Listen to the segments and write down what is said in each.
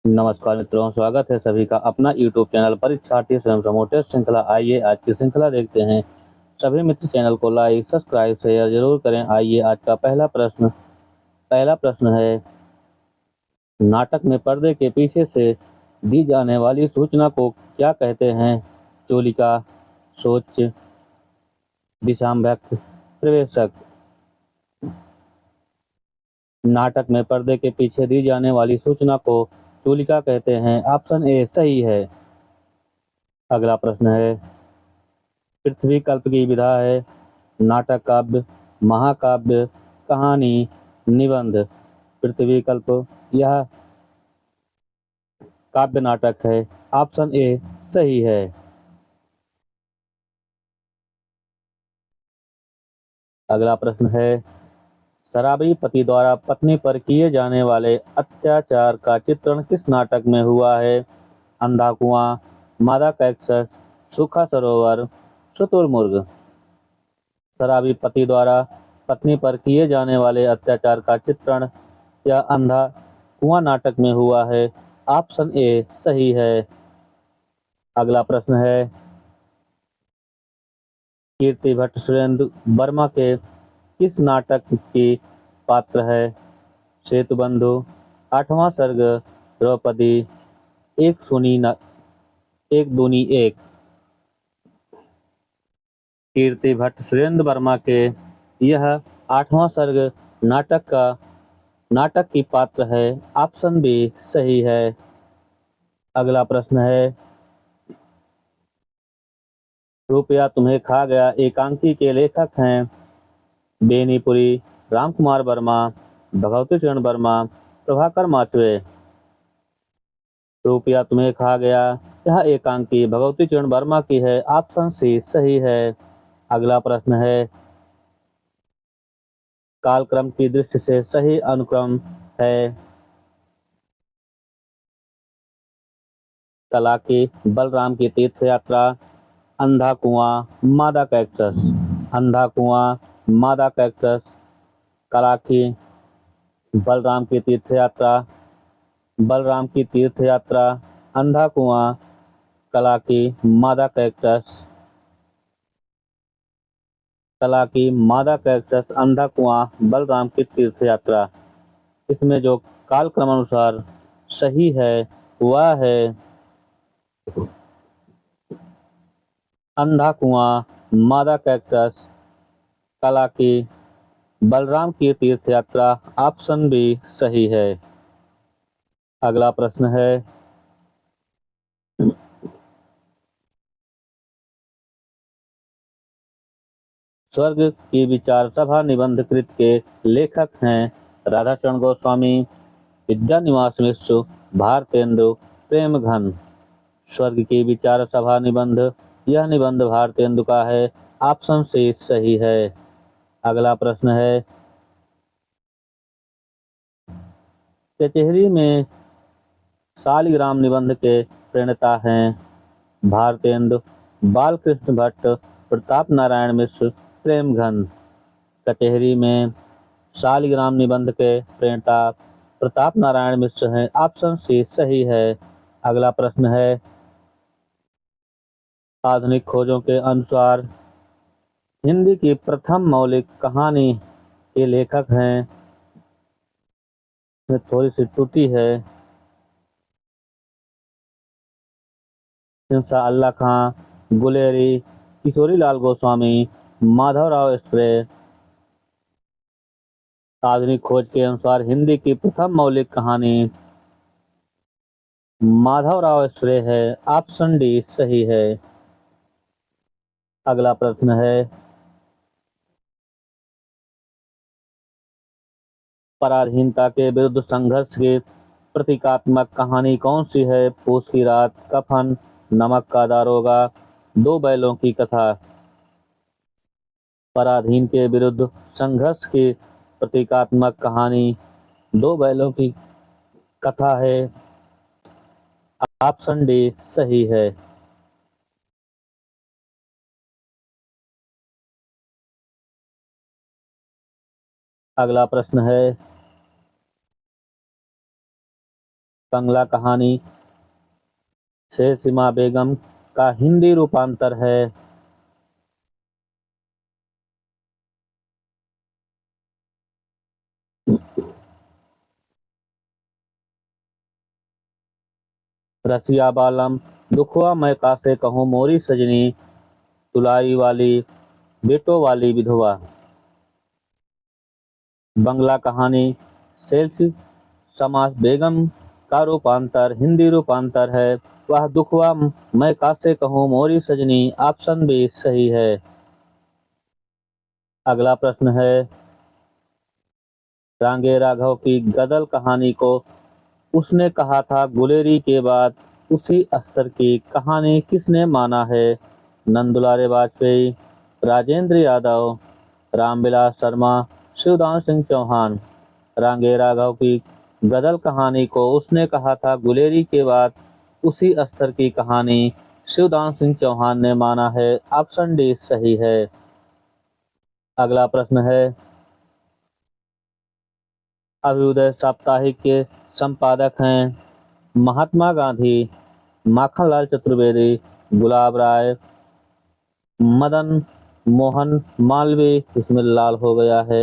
नमस्कार मित्रों, स्वागत है सभी का अपना यूट्यूब चैनल परीक्षार्थी स्वयं समूह श्रृंखला। आइए आज की श्रृंखला देखते हैं। सभी मित्र चैनल को लाइक सब्सक्राइब शेयर जरूर करें। आइए आज का पहला प्रश्न है, नाटक में पर्दे के पीछे से दी जाने वाली सूचना को क्या कहते हैं? चोलिका, सोच, दिशाम्भक, प्रवेशक। नाटक में पर्दे के पीछे दी जाने वाली सूचना को चोलिका कहते हैं। ऑप्शन ए सही है। अगला प्रश्न है, पृथ्वी कल्प की विधा है? नाटक, काव्य, महाकाव्य, कहानी, निबंध। पृथ्वी कल्प यह काव्य नाटक है। ऑप्शन ए सही है। अगला प्रश्न है, शराबी पति द्वारा पत्नी पर किए जाने वाले अत्याचार का चित्रण किस नाटक में हुआ है? अंधा कुआं, मादा कैक्टस, सूखा सरोवर, शुतुरमुर्ग। शराबी पति द्वारा पत्नी पर किए जाने वाले अत्याचार का चित्रण यह अंधा कुआं नाटक में हुआ है। ऑप्शन ए सही है। अगला प्रश्न है, कीर्ति भट्ट सुरेंद्र वर्मा के किस नाटक की पात्र है? सेतुबंधु, आठवां सर्ग, द्रौपदी, एक सुनी न, एक दूनी एक। कीर्ति भट्ट सुरेंद्र वर्मा के यह आठवां सर्ग नाटक की पात्र है। ऑप्शन बी सही है। अगला प्रश्न है, रुपया तुम्हें खा गया एकांकी के लेखक हैं? बेनीपुरी, रामकुमार वर्मा, भगवती चरण वर्मा, प्रभाकर माचवे। रुपया तुम्हें खा गया यह एकांकी भगवती चरण वर्मा की है। ऑप्शन सी सही है। अगला प्रश्न है, कालक्रम की दृष्टि से सही अनुक्रम है? कला की, बलराम की तीर्थ यात्रा, अंधा कुआं, मादा कैक्टस। अंधा कुआं, मादा कैक्टस, कला की, बलराम की तीर्थ यात्रा, बलराम की तीर्थ यात्रा, अंधा कुआं, कला की, मादा कैक्टस। कला की, मादा कैक्टस, अंधा कुआं, बलराम की तीर्थ यात्रा। इसमें जो कालक्रम अनुसार सही है वह है अंधा कुआं, मादा कैक्टस, कला की, बलराम की तीर्थ यात्रा। ऑप्शन बी सही है। अगला प्रश्न है, स्वर्ग की विचार सभा निबंध कृत के लेखक हैं? राधाचरण गोस्वामी, विद्यानिवास मिश्र, भारतेंदु, प्रेमघन। स्वर्ग की विचार सभा निबंध यह निबंध भारतेंदु का है। ऑप्शन सी सही है। अगला प्रश्न है, कचहरी में शालिग्राम निबंध के प्रणेता हैं? भारतेंदु, बालकृष्ण भट्ट, प्रताप नारायण मिश्र, प्रेमघन। कचहरी में शालिग्राम निबंध के प्रणेता प्रताप नारायण मिश्र हैं। ऑप्शन सी सही है। अगला प्रश्न है, आधुनिक खोजों के अनुसार हिंदी की प्रथम मौलिक कहानी के लेखक हैं? में थोड़ी सी त्रुटि है। इंसा अल्लाह खां, गुलेरी, किशोरी लाल गोस्वामी, माधवराव स्प्रे। आधुनिक खोज के अनुसार हिंदी की प्रथम मौलिक कहानी माधवराव स्प्रे है। ऑप्शन डी सही है। अगला प्रश्न है, पराधीनता के विरुद्ध संघर्ष की प्रतीकात्मक कहानी कौन सी है? पूस की रात, कफन, नमक का दारोगा, दो बैलों की कथा। पराधीन के विरुद्ध संघर्ष की प्रतीकात्मक कहानी दो बैलों की कथा है। ऑप्शन डी सही है। अगला प्रश्न है, बंगला कहानी शेर सीमा बेगम का हिंदी रूपांतर है? रसिया बालम, दुखवा मैं कासे कहूँ मोरी सजनी, तुलाई वाली, बेटों वाली विधवा। बंगला कहानी सेल्स समास बेगम का रूपांतर हिंदी रूपांतर है? वह दुखवा मैं कासे कहूँ मोरी सजनी। ऑप्शन बी सही है। अगला प्रश्न है, रांगे राघव की गदल कहानी को उसने कहा था गुलेरी के बाद उसी स्तर की कहानी किसने माना है? नंदुलारे वाजपेयी, राजेंद्र यादव, रामविलास शर्मा, शिवदान सिंह चौहान। रांगे राघव की गदल कहानी को उसने कहा था गुलेरी के बाद उसी स्तर की कहानी शिवदान सिंह चौहान ने माना है। ऑप्शन डी सही है। अगला प्रश्न है, अभ्युदय साप्ताहिक के संपादक हैं महात्मा गांधी, माखनलाल चतुर्वेदी, गुलाब राय, मदन मोहन मालवीय। इसमें लाल हो गया है।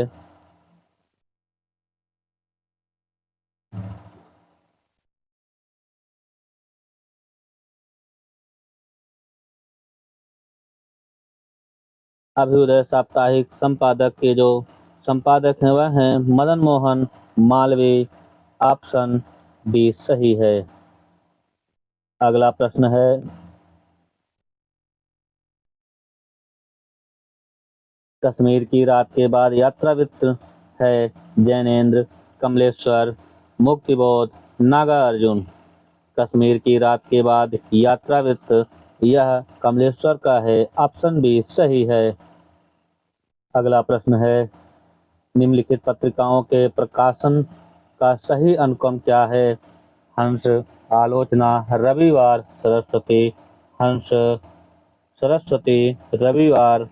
अभ्युदय साप्ताहिक संपादक के जो संपादक हैं वह हैं मदन मोहन मालवीय। ऑप्शन बी सही है। अगला प्रश्न है, कश्मीर की रात के बाद यात्रा वृत्त है जैनेन्द्र, कमलेश्वर, मुक्तिबोध, नागा अर्जुन। कश्मीर की रात के बाद यात्रा वृत्त यह कमलेश्वर का है। ऑप्शन बी सही है। अगला प्रश्न है, निम्नलिखित पत्रिकाओं के प्रकाशन का सही अनुक्रम क्या है? हंस, आलोचना, रविवार, सरस्वती। हंस, सरस्वती, रविवार,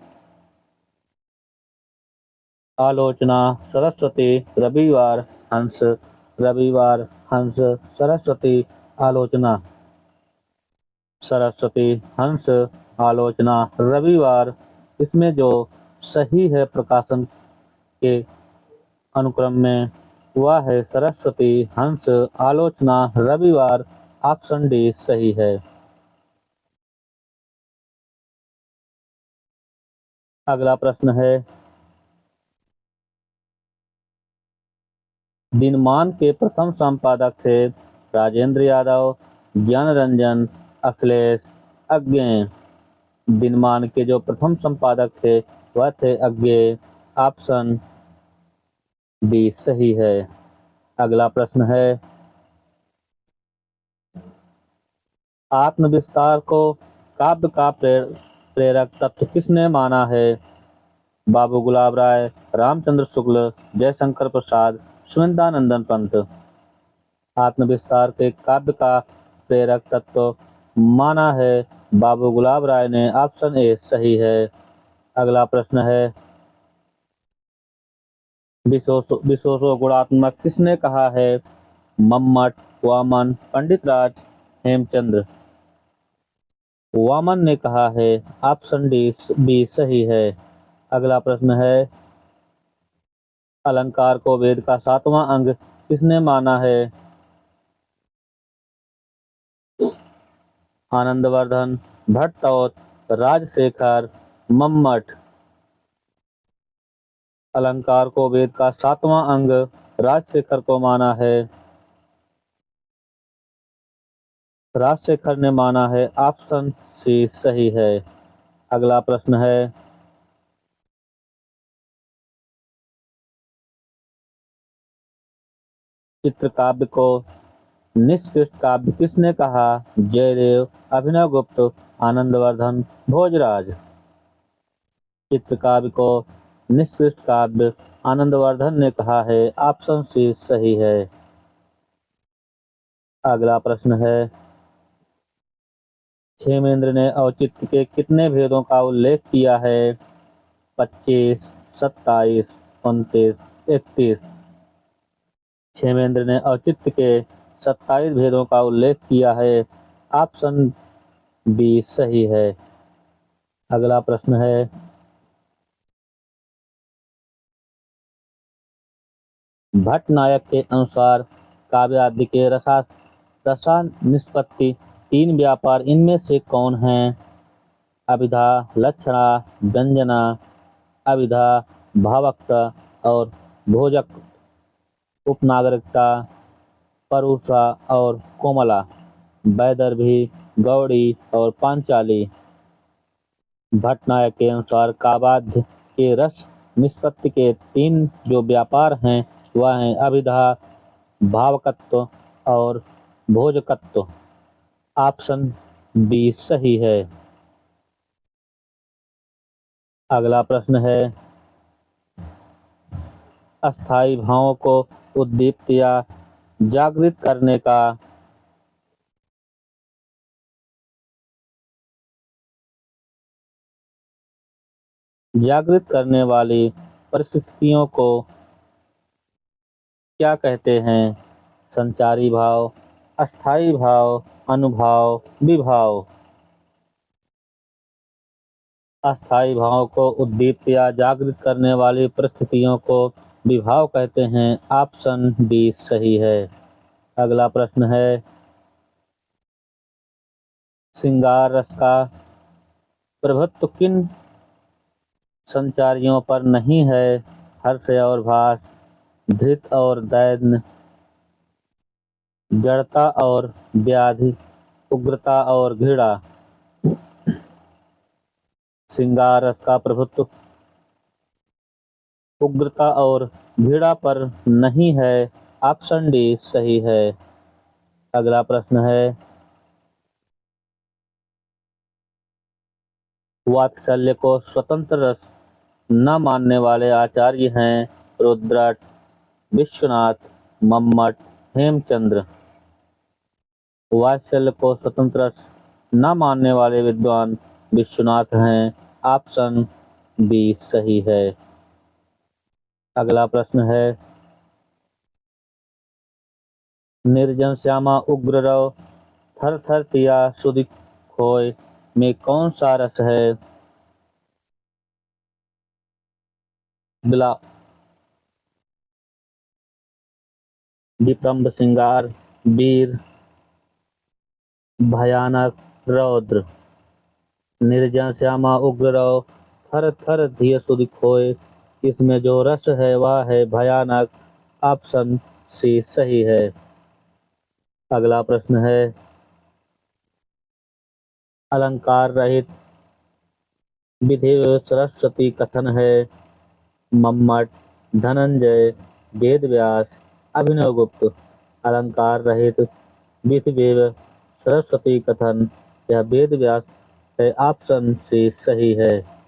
आलोचना, सरस्वती, रविवार, हंस, रविवार, हंस, सरस्वती, आलोचना, सरस्वती, हंस, आलोचना, रविवार। इसमें जो सही है प्रकाशन के अनुक्रम में वह है सरस्वती, हंस, आलोचना, रविवार। ऑप्शन डी सही है। अगला प्रश्न है, दिनमान के प्रथम संपादक थे राजेंद्र यादव, ज्ञान रंजन, अखिलेश, अज्ञेय। दिनमान के जो प्रथम संपादक थे वह थे अज्ञेय। ऑप्शन डी सही है। अगला प्रश्न है, आत्मविस्तार को काव्य का प्रेरक तत्व किसने माना है? बाबू गुलाब राय, रामचंद्र शुक्ल, जयशंकर प्रसाद, सुविंदानंदन पंत। आत्मविस्तार के काव्य का प्रेरक तत्व माना है बाबू गुलाब राय ने। ऑप्शन ए सही है। अगला प्रश्न है, विशोषो गुणात्मक किसने कहा है? मम्मट, वामन, पंडित राज, हेमचंद्र। वामन ने कहा है। ऑप्शन डी बी सही है। अगला प्रश्न है, अलंकार को वेद का 7वां अंग किसने माना है? आनंदवर्धन, भट्टोत, राजशेखर, मम्मट। अलंकार को वेद का 7वां अंग राजशेखर को माना है। राजशेखर ने माना है। ऑप्शन सी सही है। अगला प्रश्न है, चित्रकाव्य को निष्कृष्ट काव्य किसने कहा? जयदेव, अभिनव गुप्त, आनंदवर्धन, भोजराज। चित्रकाव्य को निष्कृष्ट काव्य आनंदवर्धन ने कहा है। ऑप्शन सी सही है। अगला प्रश्न है, क्षेमेंद्र ने औचित्य के कितने भेदों का उल्लेख किया है? 25, 27, 29, 31। क्षेमेंद्र ने औचित्य के 27 भेदों का उल्लेख किया है। ऑप्शन बी सही है। अगला प्रश्न है, भट्टनायक के अनुसार काव्यादि के रसा निष्पत्ति 3 व्यापार इनमें से कौन हैं? अभिधा, लक्षणा, व्यंजना, अभिधा, भावक्ता और भोजक, उपनागरिकता, परुषा और कोमला, वैदर्भी, गौड़ी और पांचाली। भट्टनायक के अनुसार काव्यादि के रस निष्पत्ति के 3 जो व्यापार हैं वह हैं अभिधा, भावकत्व और भोजकत्व। ऑप्शन बी सही है। अगला प्रश्न है, अस्थायी भावों को उद्दीप्त या जागृत करने वाली परिस्थितियों को क्या कहते हैं? संचारी भाव, अस्थायी भाव, अनुभाव, विभाव। अस्थायी भावों को उद्दीप्त या जागृत करने वाली परिस्थितियों को विभाव कहते हैं। ऑप्शन बी सही है। अगला प्रश्न है, श्रृंगार रस का प्रभुत्व किन संचारियों पर नहीं है? हर्ष और भास, धृत और दैन्य, जड़ता और व्याधि, उग्रता और घृणा। श्रृंगार रस का प्रभुत्व उग्रता और घृणा पर नहीं है। ऑप्शन डी सही है। अगला प्रश्न है, वात्सल्य को स्वतंत्र रस न मानने वाले आचार्य हैं? रुद्रट, विश्वनाथ, मम्मट, हेमचंद्र। वात्सल्य को स्वतंत्र रस न मानने वाले विद्वान विश्वनाथ हैं। ऑप्शन बी सही है। अगला प्रश्न है, निर्जन श्यामा उग्र रव थर थर तिया सुधि खोय में कौन सा रस है? बिला विप्रम्भ, श्रृंगार, वीर, भयानक, रौद्र। निर्जन श्यामा उग्र रव थर थर धिय सुधि खोय, इसमें जो रस है वह है भयानक। ऑप्शन सी सही है। अगला प्रश्न है, अलंकार रहित विधि सरस्वती कथन है? मम्मट, धनंजय, वेदव्यास, अभिनवगुप्त। अलंकार रहित विधिवेव सरस्वती कथन यह वेदव्यास है। ऑप्शन सी सही है।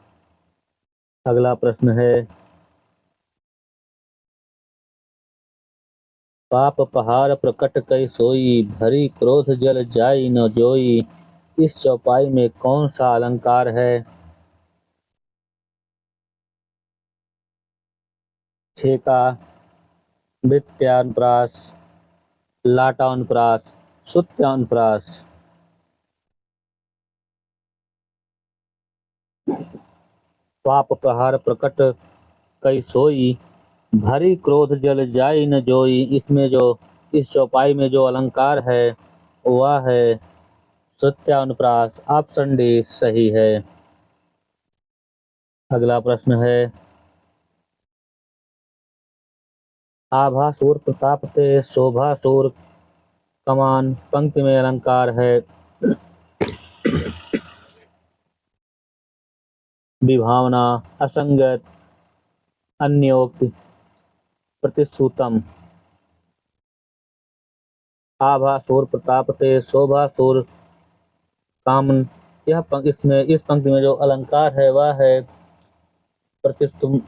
अगला प्रश्न है, पाप पहाड़ प्रकट कई सोई, भरी क्रोध जल जाई न जोई। इस चौपाई में कौन सा अलंकार है? छेका, वृत्यानुप्रास, लाटानुप्रास, श्रुत्यानुप्रास। पाप पहाड़ प्रकट कई सोई, भरी क्रोध जल जाई न जोई। इसमें जो इस चौपाई में जो अलंकार है वह है श्रुत्यानुप्रास। ऑप्शन डी सही है। अगला प्रश्न है, आभासुर प्रताप ते शोभासुर कमान पंक्ति में अलंकार है? विभावना, असंगत, अन्योक्ति, प्रतिश्रुतम। आभासुर प्रताप ते शोभासुर कामन, इसमें इस पंक्ति में जो अलंकार है वह है प्रतिस्तुपम।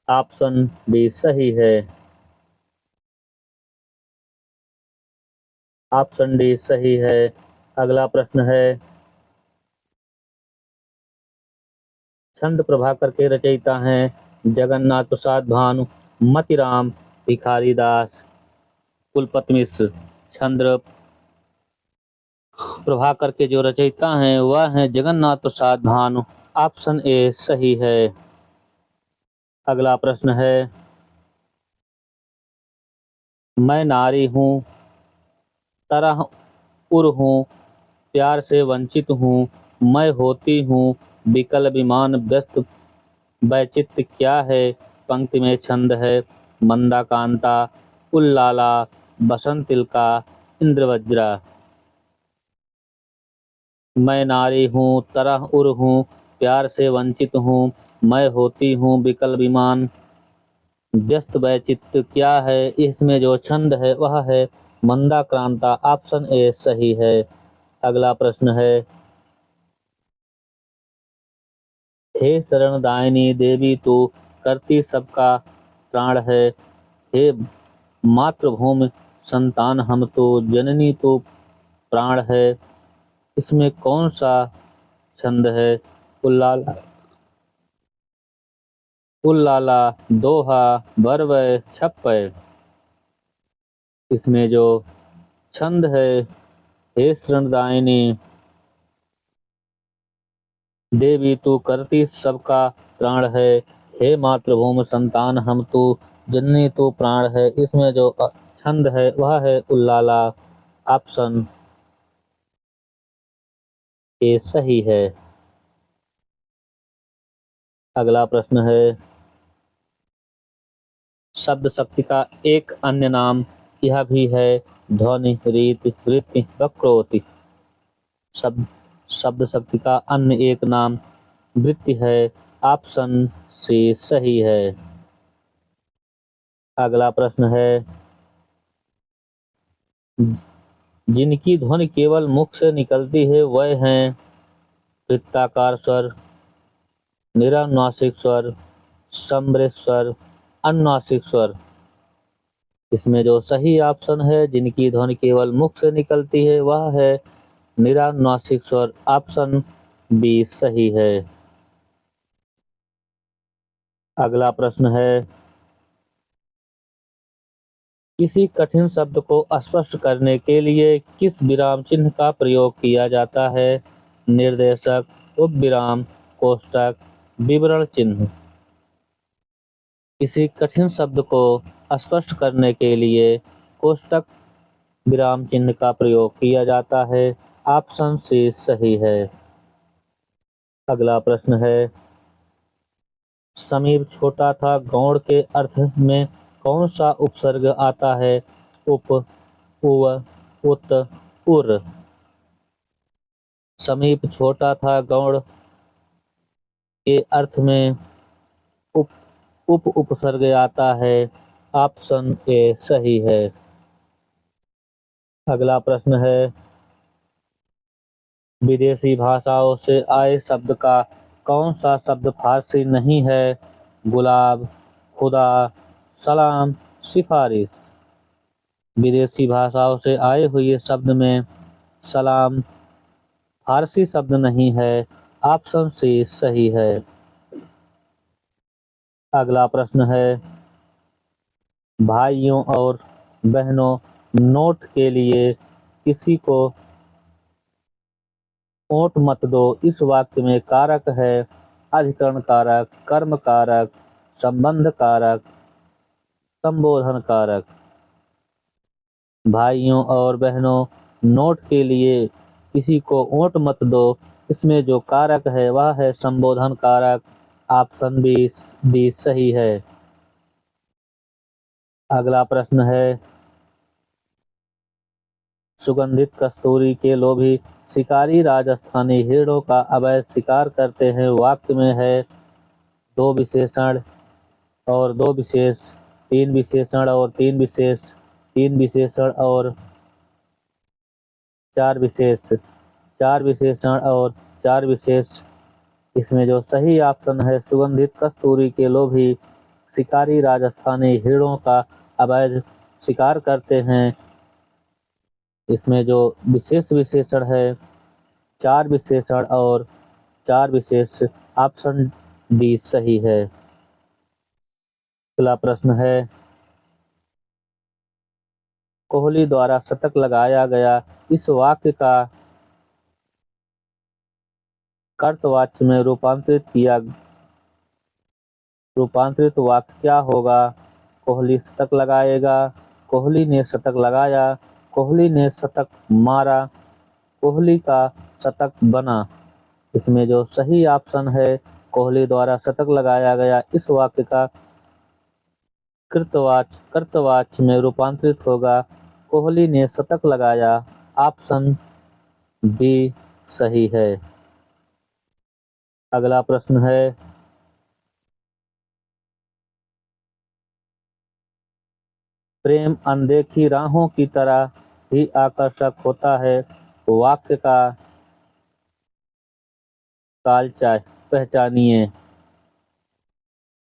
ऑप्शन डी सही है। ऑप्शन डी सही है। अगला प्रश्न है, छंद प्रभाकर के रचयिता हैं? जगन्नाथ प्रसाद भानु, मतिराम, भिखारी दास, कुलपति मिश्र। चंद्र प्रभाकर के जो रचयिता हैं वह हैं जगन्नाथ प्रसाद भानु। ऑप्शन ए सही है। अगला प्रश्न है, मैं नारी हूँ, तरह उर हूँ, प्यार से वंचित हूँ, मैं होती हूँ विकल विमान व्यस्त वैचित्र क्या है। पंक्ति में छंद है मंदा कांता, उल्लाला, बसंतिलका, इंद्रवज्रा। मैं नारी हूँ, तरह उर हूँ, प्यार से वंचित हूँ, मैं होती हूँ विकल विमान व्यस्त वैचित्र क्या है। इसमें जो छंद है वह है मंदा क्रांता। ऑप्शन ए सही है। अगला प्रश्न है, हे शरणदायिनी देवी तू करती सबका प्राण है, हे मातृभूमि संतान हम तो जननी तो प्राण है। इसमें कौन सा छंद है। उल्लाला, उल्लाला, दोहा, बरवय, छप्पय। इसमें जो छंद है, हे शरणदायिनी देवी तू करती सबका प्राण है, हे मातृभूमि संतान हम तू जननी तू प्राण है। इसमें जो छंद है वह है उल्लाला। ऑप्शन ए सही है। अगला प्रश्न है, शब्द शक्ति का एक अन्य नाम यह भी है ध्वनि, रीति, वृत्ति, वक्रोक्ति। शब्द शक्ति का अन्य एक नाम वृत्ति है। ऑप्शन सी सही है। अगला प्रश्न है, जिनकी ध्वनि केवल मुख से निकलती है वह हैं वृत्ताकार स्वर, निरानुनासिक स्वर, समृद्ध स्वर, अनुनासिक स्वर। इसमें जो सही ऑप्शन है, जिनकी ध्वनि केवल मुख से निकलती है वह है निरानुनासिक स्वर। ऑप्शन बी सही है। अगला प्रश्न है, किसी कठिन शब्द को स्पष्ट करने के लिए किस विराम चिन्ह का प्रयोग किया जाता है। निर्देशक, उपविराम, कोष्टक, विवरण चिन्ह। किसी कठिन शब्द को स्पष्ट करने के लिए कोष्टक विराम चिन्ह का प्रयोग किया जाता है। ऑप्शन सी सही है। अगला प्रश्न है, समीप छोटा था गौड़ के अर्थ में कौन सा उपसर्ग आता है। उप, उव, उत, उर। समीप छोटा था गौड़ के अर्थ में उप उपसर्ग आता है। ऑप्शन ए सही है। अगला प्रश्न है, विदेशी भाषाओं से आए शब्द का कौन सा शब्द फारसी नहीं है। गुलाब, खुदा, सलाम, सिफारिश। विदेशी भाषाओं से आए हुए शब्द में सलाम फारसी शब्द नहीं है। ऑप्शन सी सही है। अगला प्रश्न है, भाइयों और बहनों नोट के लिए किसी को ओट मत दो। इस वाक्य में कारक है अधिकरण कारक, कर्म कारक, संबंध कारक, संबोधन कारक। भाइयों और बहनों नोट के लिए किसी को ओट मत दो। इसमें जो कारक है वह है संबोधन कारक। ऑप्शन बी सही है। अगला प्रश्न है, सुगंधित कस्तूरी के लोभी शिकारी राजस्थानी हिरणों का अवैध शिकार करते हैं। वाक्य में है दो विशेषण और दो विशेष, तीन विशेषण और तीन विशेष, तीन विशेषण और चार विशेष, चार विशेषण और चार विशेष। इसमें जो सही ऑप्शन है, सुगंधित कस्तूरी के लोभी शिकारी राजस्थानी हिरणों का अवैध शिकार करते हैं। इसमें जो विशेष विशेषण है चार विशेषण और चार विशेष। ऑप्शन डी सही है। अगला प्रश्न है, कोहली द्वारा शतक लगाया गया। इस वाक्य का कर्तवाच्य में रूपांतरित वाक्य क्या होगा? कोहली शतक लगाएगा, कोहली ने शतक लगाया, कोहली ने शतक मारा, कोहली का शतक बना। इसमें जो सही ऑप्शन है, कोहली द्वारा शतक लगाया गया, इस वाक्य का कर्तवाच्य में रूपांतरित होगा, कोहली ने शतक लगाया। ऑप्शन बी सही है। अगला प्रश्न है, प्रेम अनदेखी राहों की तरह ही आकर्षक होता है। वाक्य का काल पहचानिए।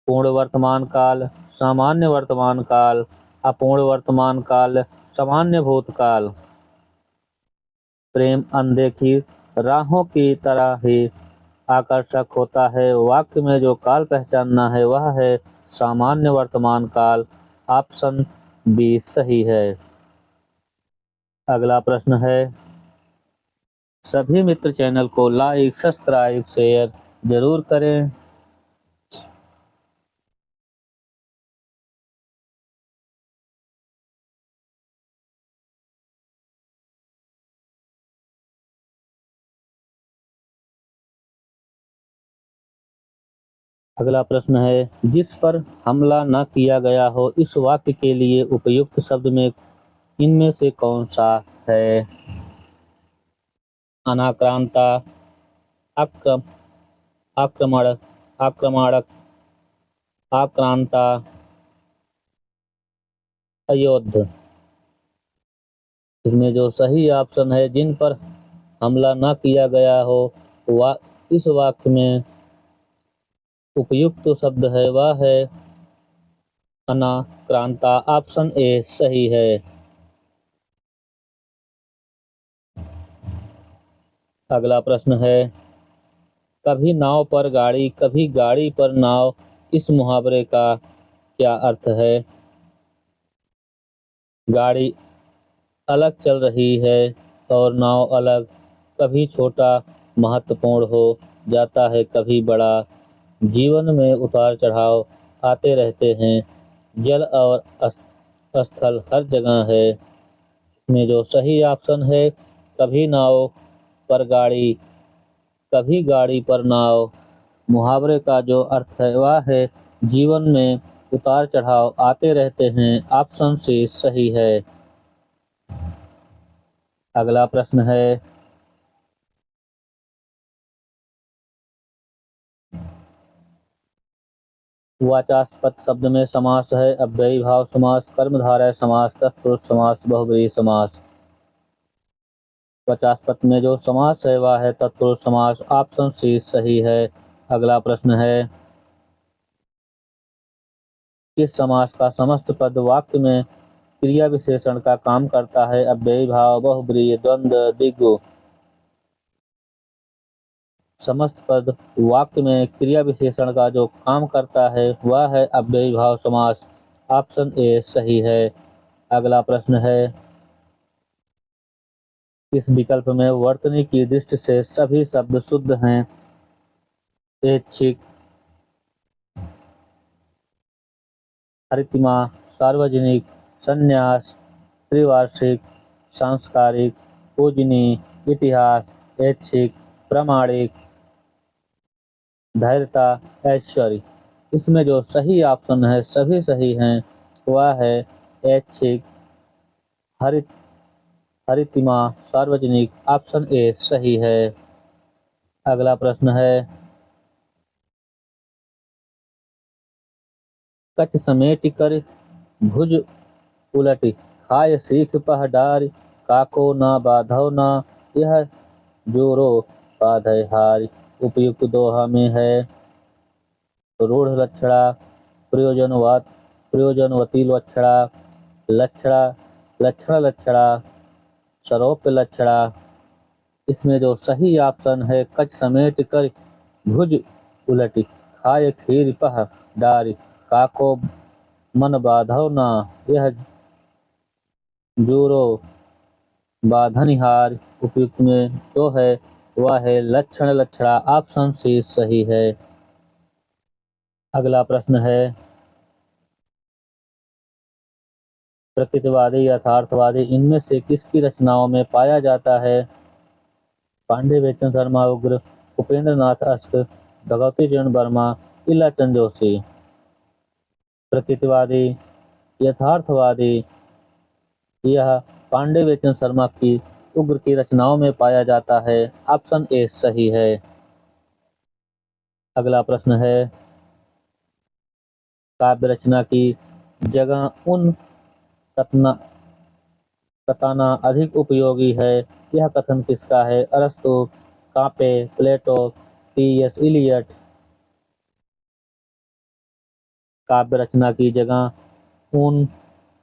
पूर्ण वर्तमान काल, सामान्य वर्तमान काल, अपूर्ण वर्तमान काल, सामान्य भूतकाल। प्रेम अनदेखी राहों की तरह ही आकर्षक होता है। वाक्य में जो काल पहचानना है वह है सामान्य वर्तमान काल। ऑप्शन बी सही है। अगला प्रश्न है, सभी मित्र चैनल को लाइक, सब्सक्राइब, शेयर जरूर करें। अगला प्रश्न है, जिस पर हमला न किया गया हो, इस वाक्य के लिए उपयुक्त शब्द में इनमें से कौन सा है? अनाक्रांता, आक्रमण, आक्रमणक, आक्रांता, अयोध्य। इसमें जो सही ऑप्शन है, जिन पर हमला न किया गया हो, इस वाक्य में उपयुक्त शब्द है वह है अनाक्रांता। ऑप्शन ए सही है। अगला प्रश्न है, कभी नाव पर गाड़ी, कभी गाड़ी पर नाव, इस मुहावरे का क्या अर्थ है? गाड़ी अलग चल रही है और नाव अलग। कभी छोटा महत्वपूर्ण हो जाता है, कभी बड़ा। जीवन में उतार चढ़ाव आते रहते हैं। जल और स्थल हर जगह है। इसमें जो सही ऑप्शन है, कभी नाव पर गाड़ी, कभी गाड़ी पर नाव, मुहावरे का जो अर्थ है वह है जीवन में उतार चढ़ाव आते रहते हैं। ऑप्शन सी सही है। अगला प्रश्न है, वाचस्पत शब्द में समास है अव्ययी भाव समास, कर्मधारय समास, तत्पुरुष समास, बहुब्रीहि समास। वाचस्पत में जो समास है वह है तत्पुरुष समास। ऑप्शन सी सही है। अगला प्रश्न है, किस समास का समस्त पद वाक्य में क्रिया विशेषण का काम करता है? अव्ययी भाव, बहुब्रीहि, द्वंद्व, द्विगु। समस्त पद वाक्य में क्रिया विशेषण का जो काम करता है वह है अव्ययी भाव समास। ऑप्शन ए सही है। अगला प्रश्न है, इस विकल्प में वर्तनी की दृष्टि से सभी शब्द शुद्ध हैं। ऐच्छिक, हरितिमा, सार्वजनिक, संन्यास, त्रिवार्षिक, सांस्कारिक, पूजनीय, इतिहास, ऐच्छिक, प्रामाणिक, धैर्यता, ऐश्वर्य। इसमें जो सही ऑप्शन है, सभी सही हैं, वह है ऐच्छिक, हरितिमा, सार्वजनिक। ऑप्शन ए सही है। अगला प्रश्न है, कछ समेट कर भुज उलट खाय सीख पह डार, काको ना बाधव ना, यह जोरो बाधय हार। उपयुक्त दोहा में है रूढ़ लक्षणा, प्रयोजनवती लक्षणा, लक्षणा, लक्षण लक्षणा, सरोप्य लक्षणा। इसमें जो सही ऑप्शन है, कछ समेट कर भुज उलट खाय खीर पह डार, काको मन बाधव ना, यह जोरो बाधनिहार। उपयुक्त में जो है वह है लक्षण लक्षणा। ऑप्शन सी सही है। अगला प्रश्न है प्रकृतिवादी यथार्थवादी इनमें से किसकी रचनाओं में पाया जाता है? पांडे बेचन शर्मा उग्र, उपेंद्र नाथ अस्त, भगवती चरण वर्मा, इलाचंद जोशी। प्रकृतिवादी यथार्थवादी यह पांडे बेचन शर्मा की उग्र की रचनाओं में पाया जाता है। ऑप्शन ए सही है। अगला प्रश्न है काव्य रचना की जगह उन कथना कथाना अधिक उपयोगी है। यह कथन किसका है? अरस्तु, कांपे, प्लेटो, टी.एस. इलियट। काव्य रचना की जगह ऊन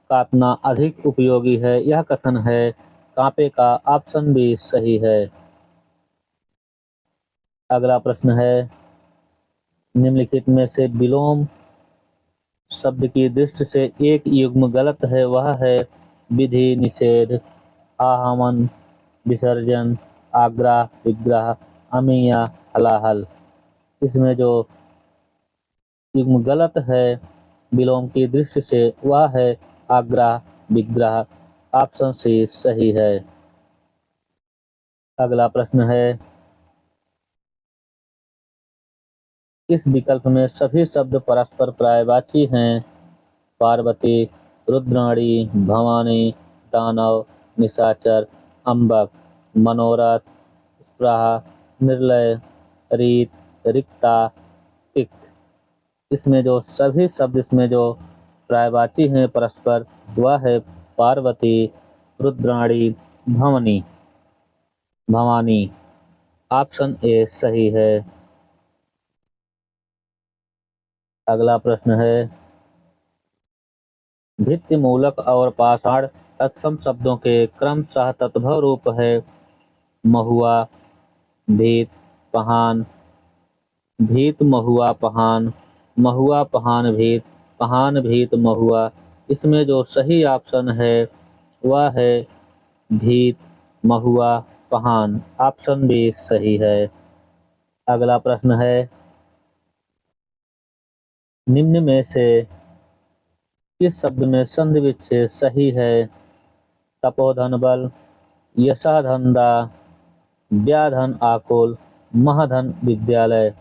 काटना अधिक उपयोगी है, यह कथन है कांपे का। ऑप्शन बी सही है। अगला प्रश्न है निम्नलिखित में से विलोम शब्द की दृष्टि से एक युग्म गलत है। वह है विधि, निषेध, आहमन, विसर्जन, आग्रह, विग्रह, अमीया, हलाहल। इसमें जो युग्म गलत है विलोम की दृष्टि से वह है आग्रह, विग्रह। ऑप्शन सी सही है। अगला प्रश्न है इस विकल्प में सभी शब्द परस्पर पर्यायवाची हैं। पार्वती, रुद्राणी, भवानी, दानव, निशाचर, अम्बक, मनोरथ, स्पृहा, निर्लय, रीत, रिक्ता, तिक्त। इसमें जो सभी शब्द इसमें जो पर्यायवाची हैं परस्पर वह है पार्वती, रुद्राणी, भवानी भवानी। ऑप्शन ए सही है। अगला प्रश्न है भित्ति मूलक और पाषाण तत्सम शब्दों के क्रमशः तद्भव रूप है। महुआ, भीत, पहान, भीत, महुआ, पहान, महुआ, पहान, भीत, पहान, भीत, महुआ। इसमें जो सही ऑप्शन है वह है भीत, महुआ, पहान। ऑप्शन बी सही है। अगला प्रश्न है निम्न में से किस शब्द में संधि विच्छेद सही है? तपोधन बल, यशाधन दा, व्याधन आकुल, महाधन विद्यालय।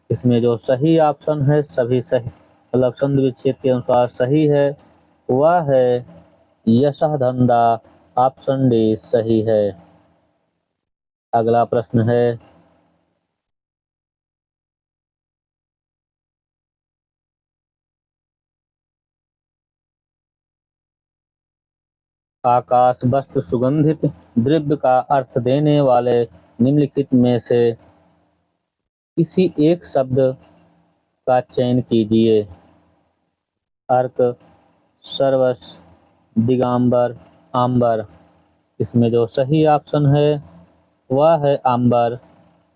इसमें जो सही ऑप्शन है सभी सही मतलब संधि विच्छेद के अनुसार सही है वह है यशाधन दा। ऑप्शन डी सही है। अगला प्रश्न है आकाश वस्त्र सुगंधित द्रव्य का अर्थ देने वाले निम्नलिखित में से किसी एक शब्द का चयन कीजिए। अर्क, सर्वस, दिगंबर, आंबर। इसमें जो सही ऑप्शन है वह है आंबर।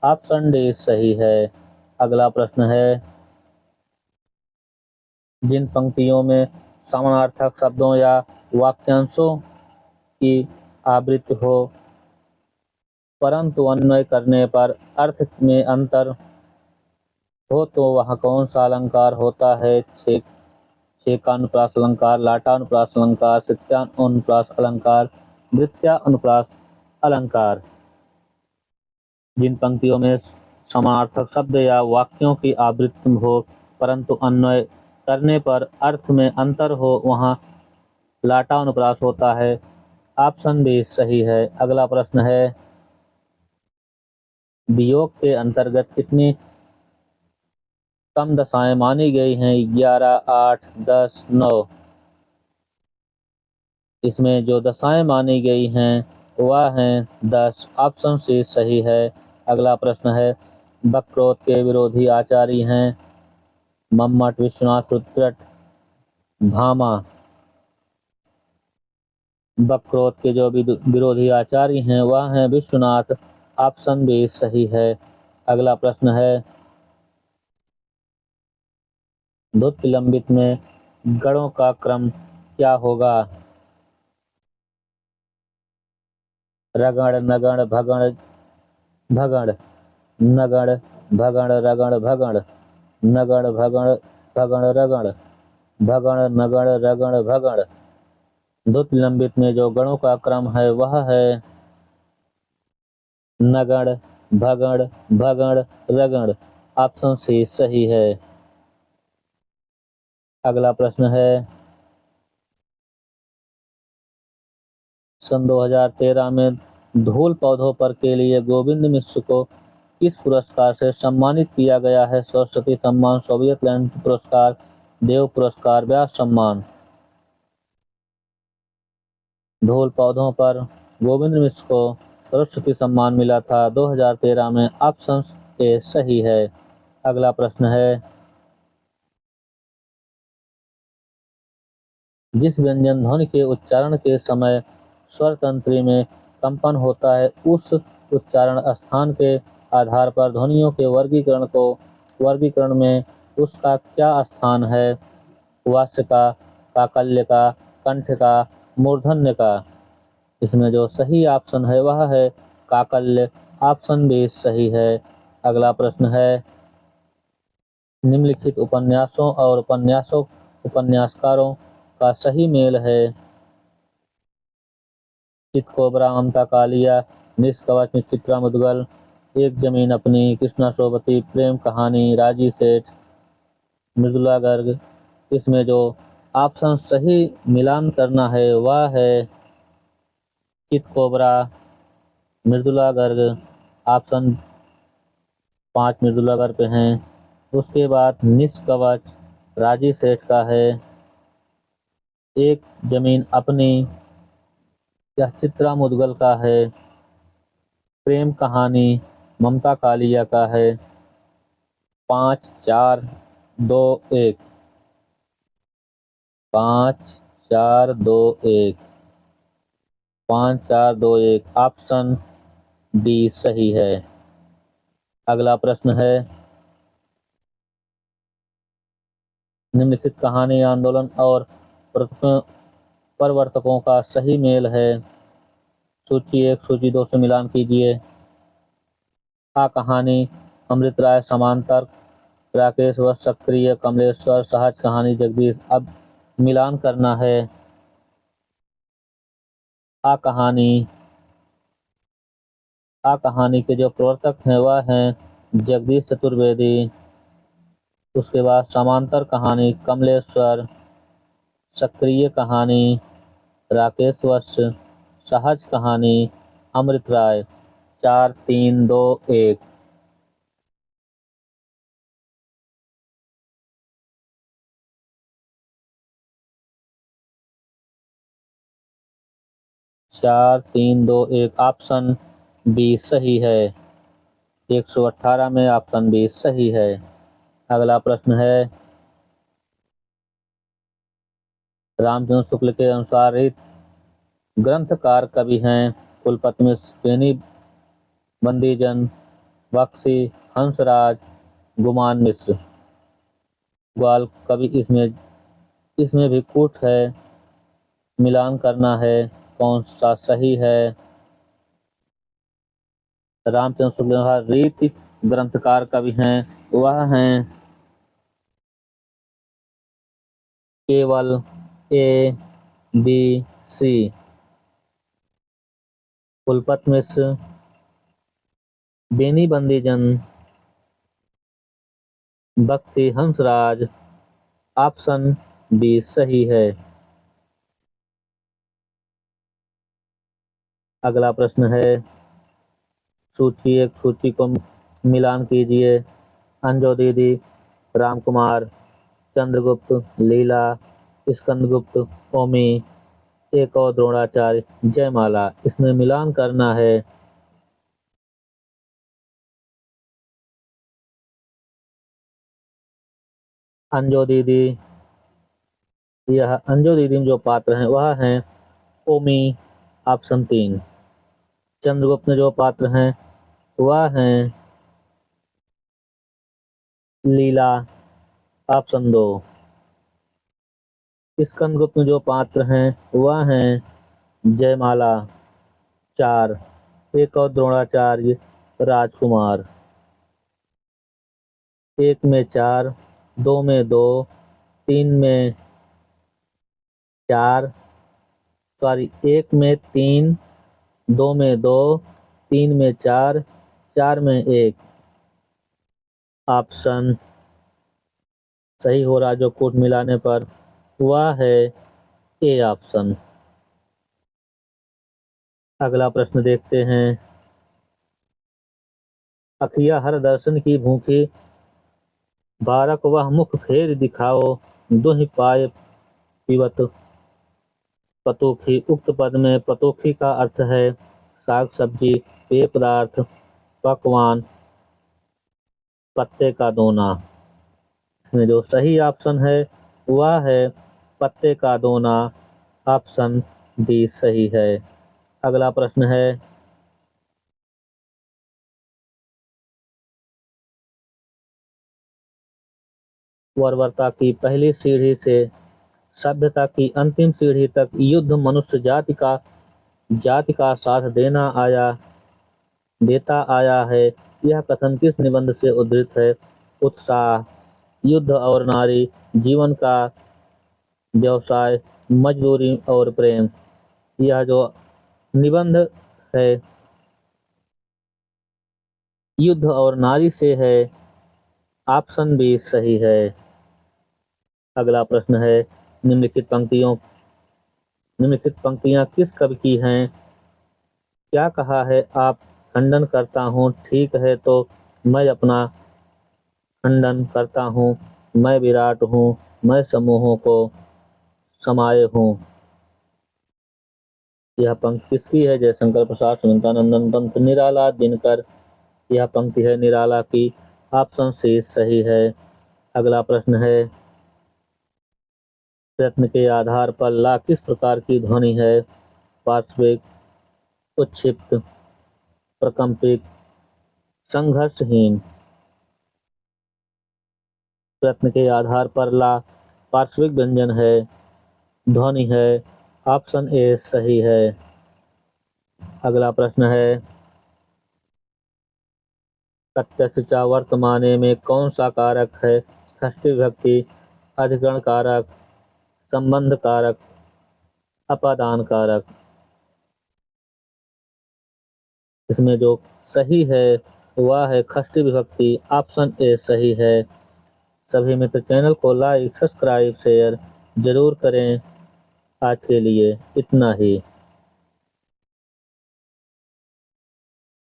ऑप्शन डी सही है। अगला प्रश्न है जिन पंक्तियों में समानार्थक शब्दों या वाक्यांशों की आवृत्ति हो परंतु अन्वय करने पर अर्थ में अंतर हो तो वह कौन सा अलंकार होता है? छेकानुप्रास अलंकार, लाटानुप्रास अलंकार, सत्यानुप्रास अलंकार, वृत्त्यानुप्रास अलंकार। जिन पंक्तियों में समानार्थक शब्द या वाक्यों की आवृत्ति हो परंतु अन्वय करने पर अर्थ में अंतर हो वहाँ लाटानुप्रास होता है। ऑप्शन बी सही है। अगला प्रश्न है वियोग के अंतर्गत कितनी कम दशाएं मानी गई हैं? 11, 8, 10, 9। इसमें जो दशाएं मानी गई हैं वह हैं 10। ऑप्शन सी सही है। अगला प्रश्न है वक्रोक्त के विरोधी आचार्य हैं मम्मट, विश्वनाथ, रुद्रट, भामा। वक्रोक्त के जो विरोधी आचार्य हैं वह हैं विश्वनाथ। ऑप्शन बी सही है। अगला प्रश्न है धुत विलंबित में गणों का क्रम क्या होगा? रगड़ नगड़ भगड़ भगड़ नगड़ भगड़ रगड़ भगड़ नगड़ भगड़ भगड़ रगड़ भगड़ नगड़ रगड़ भगड़। द्रुत विलंबित में जो गणों का क्रम है वह है नगड़ भगड़ भगड़ रगड़। ऑप्शन सी सही है। अगला प्रश्न है, सन 2013 में धूल पौधों पर के लिए गोविंद मिश्र को किस पुरस्कार से सम्मानित किया गया है? सरस्वती सम्मान, सोवियत लैंड पुरस्कार, देव पुरस्कार, व्यास सम्मान। धूल पौधों पर गोविंद मिश्र को सरस्वती सम्मान मिला था 2013 में। ऑप्शन ए सही है। अगला प्रश्न है, जिस व्यंजन ध्वनि के उच्चारण के समय स्वर तंत्री में कंपन होता है उस उच्चारण स्थान के आधार पर ध्वनियों के वर्गीकरण में उसका क्या स्थान है? वास्य का, काकल्य का, कंठ का, मूर्धन्य का। इसमें जो सही ऑप्शन है वह है काकल्य। ऑप्शन बी सही है। अगला प्रश्न है, निम्नलिखित उपन्यासों और उपन्यासकारों का सही मेल है? चितकोबरा, ममता कालिया, निष्कवच में चित्रा मुदगल, एक जमीन अपनी, कृष्णा सोबती, प्रेम कहानी, राजी सेठ, मृदुला गर्ग। इसमें जो ऑप्शन सही मिलान करना है वह है चितकोबरा, मृदुला गर्ग। ऑप्शन 5 मृदुला गर्ग पे हैं। उसके बाद निष्कवच राजी सेठ का है। एक जमीन अपनी यह चित्रा मुदगल का है। प्रेम कहानी ममता कालिया का है। 5 4 2 1 5 4 2 1 5 4 2 1। ऑप्शन डी सही है। अगला प्रश्न है, निम्नलिखित कहानी आंदोलन और प्रवर्तकों का सही मेल है? सूची 1 सूची 2 से मिलान कीजिए। आ कहानी अमृत राय, समांतर राकेश व सक्रिय, कमलेश्वर, सहज कहानी जगदीश। अब मिलान करना है। आ कहानी के जो प्रवर्तक हैं वह हैं जगदीश चतुर्वेदी। उसके बाद समांतर कहानी कमलेश्वर, सक्रिय कहानी राकेश वत्स, सहज कहानी अमृत राय। 4 3 2 1। 4 3 2 1। ऑप्शन बी सही है। 118 में ऑप्शन बी सही है। अगला प्रश्न है, रामचंद्र शुक्ल के अनुसार ग्रंथकार कवि हैं? कुलपति मिश्र, बेनी बंदीजन, बख्शी, हंसराज, गुमान मिश्र। ग्वाल कवि इसमें भी कूट है। मिलान करना है कौन सा सही है। रामचंद्र शुक्ल रीति ग्रंथकार कवि हैं वह हैं केवल ए B C. Kulpati Mishra, Beni Bandijan, Bakhshi, Hansraj. Option B सही है। अगला प्रश्न है, सूची 1 सूची को मिलान कीजिए। अंजो दीदी, रामकुमार, चंद्रगुप्त, लीला, स्कंदगुप्त, ओमी, एक और द्रोणाचार्य, जयमाला। इसमें मिलान करना है। अंजो दीदी, यह अंजो दीदी में जो पात्र हैं वह हैं ओमी। ऑप्शन 3। चंद्रगुप्त में जो पात्र हैं वह हैं लीला। ऑप्शन 2। स्कंदगुप्त में जो पात्र हैं वह हैं जयमाला। 4, एक और द्रोणाचार्य राजकुमार। 1 में 4, 2 में 2, 3 में 4, 1 में 3, 2 में 2, 3 में 4, 4 में 1। ऑप्शन सही हो रहा जो कूट मिलाने पर वह है ए ऑप्शन। अगला प्रश्न देखते हैं। अखिया हर दर्शन की भूखी, बारक वह मुख फेर दिखाओ, दुहि पाए पीवत पतोखी। उक्त पद में पतोखी का अर्थ है साग सब्जी, पेय पदार्थ, पकवान, पत्ते का दोना। इसमें जो सही ऑप्शन है वह है पत्ते का दोना। ऑप्शन डी सही है। अगला प्रश्न है। बर्बरता की पहली सीढ़ी से सभ्यता की अंतिम सीढ़ी तक युद्ध मनुष्य जाति का साथ देता आया है। यह कथन किस निबंध से उद्धृत है? उत्साह, युद्ध और नारी, जीवन का व्यवसाय, मजदूरी और प्रेम। यह जो निबंध है युद्ध और नारी से है। ऑप्शन बी सही है। अगला प्रश्न है। निम्नलिखित पंक्तियां किस कवि की हैं? क्या कहा है आप खंडन करता हूँ, ठीक है तो मैं अपना खंडन करता हूँ, मैं विराट हूँ, मैं समूहों को समाये हूँ। यह पंक्ति किसकी है? जयशंकर प्रसाद, सुनीतानंदन पंत, निराला, दिनकर। यह पंक्ति है निराला की। ऑप्शन सी सही है। अगला प्रश्न है। प्रयत्न के आधार पर ला किस प्रकार की ध्वनि है? पार्श्विक, उच्छिप्त, प्रकंपित, संघर्षहीन। प्रयत्न के आधार पर ला पार्श्विक व्यंजन है, ध्वनि है। ऑप्शन ए सही है। अगला प्रश्न है। प्रत्यक्ष वर्तमाने में कौन सा कारक है? षष्ठी विभक्ति, अधिकरण कारक, संबंध कारक, अपादान कारक। इसमें जो सही है वह है षष्ठी विभक्ति। ऑप्शन ए सही है। सभी मित्र चैनल को लाइक, सब्सक्राइब, शेयर जरूर करें। आज के लिए इतना ही।